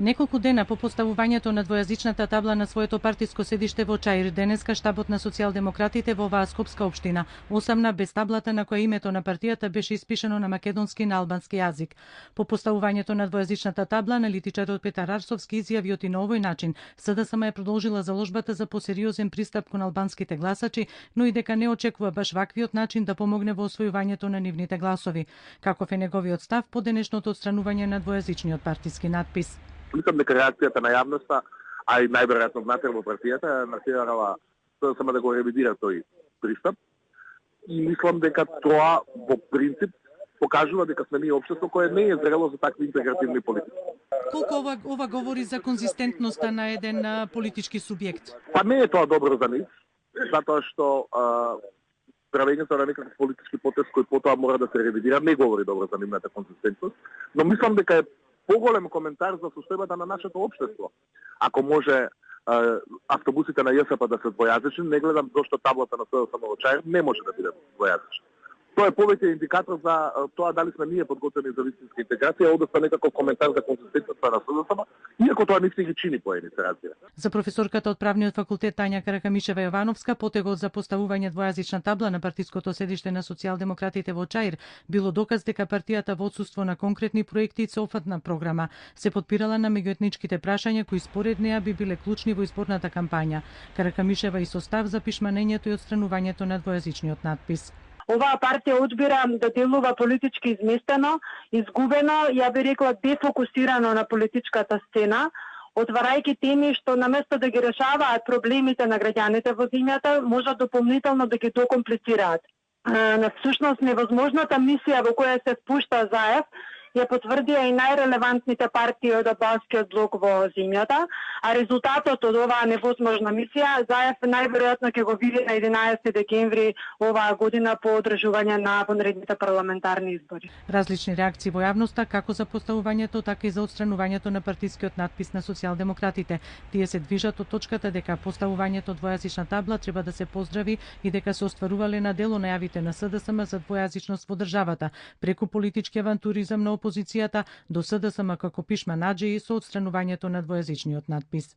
Неколку дена по поставувањето на двојазичната табла на своето партиско седиште во Чаир, денеска штабот на социјалдемократите во оваа скопска општина осамна без таблата на која името на партијата беше испишано на македонски и на албански јазик. По поставувањето на двојазичната табла, аналитичарот Петар Арсовски изјавиот и на овој начин СДСМ е продолжила заложбата за посериозен пристап кон албанските гласачи, но и дека не очекува баш ваквиот начин да помогне во освојувањето на нивните гласови. Каков е неговиот став по денешното отстранување на двојазичниот партиски надпис? Мислам дека реакцијата на јавноста, а и најверојатно внатре во партијата, натерала само да го ревидира тој пристап. И мислам дека тоа во принцип покажува дека сме ние општество кое не е зрело за такви интегративни политики. Колку ова говори за конзистентноста на еден политички субјект? Па не е тоа добро за нив, затоа што правењето на некаков политички потез кој потоа мора да се ревидира не говори добро за нивната конзистентност, но мислам дека е поголем коментар за состојбата на нашето општество. Ако може автобусите на ЈСП да се двојазични, не гледам зошто таблата на СДСМ во Чаир не може да биде двојазична. Тоа е повеќе индикатор за тоа дали сме ние подготвени за вистинска интеграција, односно некаков коментар за конзистентноста на СДСМ, иако тоа не се ги чини по едните разбира. За професорката од правниот факултет Тања Каракамишева Јовановска, потегот за поставување двојазична табла на партиското седиште на социјалдемократите во Чаир било доказ дека партијата во отсуство на конкретни проекти и софатна програма се подпирала на меѓуетничките прашања кои според неа би биле клучни во изборната кампања. Каракамишева и состав за пишманењето и отстранувањето на двојазичниот надпис. Оваа партија одбира да делува политички изместено, изгубено, ја би рекла дефокусирано на политичката сцена, отварајќи теми што наместо да ги решаваат проблемите на граѓаните во земјата, можат дополнително да ги докомплицираат. На всушност невозможната мисија во која се впушта ЗАЕФ ја потврдија и најрелевантните партии од албанскиот блок во земјата, а резултатот од оваа невозможна мисија ЗАЕФ најверојатно ќе го види на 11 декември оваа година по одржување на вонредните парламентарни избори. Различни реакции во јавноста како за поставувањето, така и за отстранувањето на партискиот надпис на социјалдемократите. Тие се движат од точката дека поставувањето двојазична табла треба да се поздрави и дека се остварувале на дело најавите на СДСМ за двојазичност во државата, преку политички авантуризам на опозицијата до СДСМ како пишма наџеи со отстранувањето на двојазичниот надпис.